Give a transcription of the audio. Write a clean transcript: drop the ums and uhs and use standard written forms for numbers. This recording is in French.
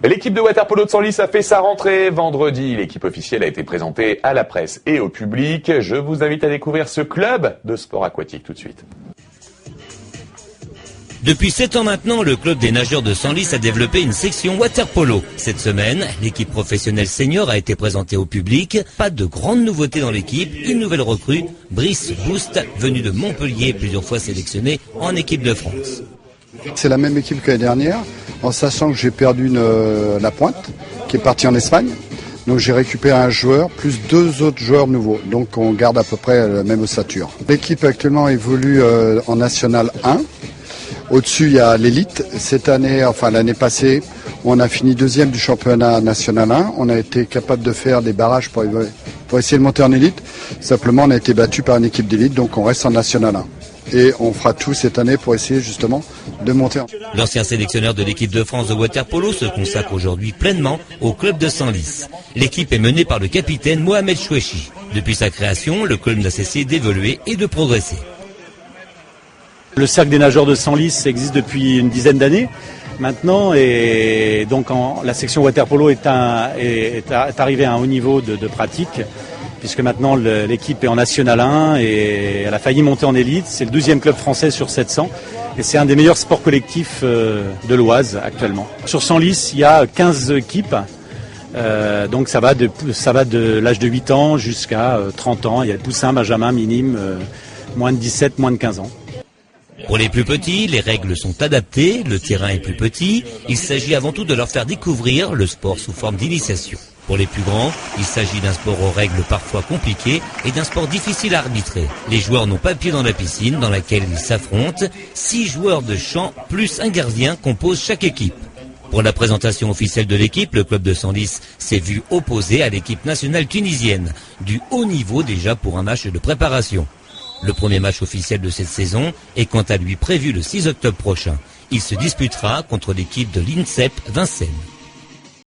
L'équipe de water-polo de Senlis a fait sa rentrée vendredi. L'équipe officielle a été présentée à la presse et au public. Je vous invite à découvrir ce club de sport aquatique tout de suite. Depuis 7 ans maintenant, le club des nageurs de Senlis a développé une section water-polo. Cette semaine, l'équipe professionnelle senior a été présentée au public. Pas de grande nouveauté dans l'équipe. Une nouvelle recrue, Brice Boost, venu de Montpellier, plusieurs fois sélectionné en équipe de France. C'est la même équipe que l'année dernière, en sachant que j'ai perdu la pointe, qui est partie en Espagne. Donc j'ai récupéré un joueur, plus 2 autres joueurs nouveaux. Donc on garde à peu près la même ossature. L'équipe actuellement évolue en National 1. Au-dessus, il y a l'élite. Cette année, enfin l'année passée, on a fini 2e du championnat national 1. On a été capable de faire des barrages pour essayer de monter en élite. Simplement, on a été battu par une équipe d'élite, donc on reste en national 1. Et on fera tout cette année pour essayer justement de monter. L'ancien sélectionneur de l'équipe de France de water-polo se consacre aujourd'hui pleinement au club de Senlis. L'équipe est menée par le capitaine Mohamed Chouechi. Depuis sa création, le club n'a cessé d'évoluer et de progresser. Le cercle des nageurs de Senlis existe depuis une dizaine d'années maintenant, et donc la section water-polo est arrivée à un haut niveau de pratique, puisque maintenant l'équipe est en National 1 et elle a failli monter en élite. C'est le 12e club français sur 700 et c'est un des meilleurs sports collectifs de l'Oise actuellement. Sur Senlis, il y a 15 équipes, donc ça va de l'âge de 8 ans jusqu'à 30 ans. Il y a poussins, benjamin, minime, moins de 17, moins de 15 ans. Pour les plus petits, les règles sont adaptées, le terrain est plus petit. Il s'agit avant tout de leur faire découvrir le sport sous forme d'initiation. Pour les plus grands, il s'agit d'un sport aux règles parfois compliquées et d'un sport difficile à arbitrer. Les joueurs n'ont pas pied dans la piscine dans laquelle ils s'affrontent. 6 joueurs de champ plus un gardien composent chaque équipe. Pour la présentation officielle de l'équipe, le club de Senlis s'est vu opposé à l'équipe nationale tunisienne, du haut niveau déjà pour un match de préparation. Le premier match officiel de cette saison est quant à lui prévu le 6 octobre prochain. Il se disputera contre l'équipe de l'INSEP Vincennes.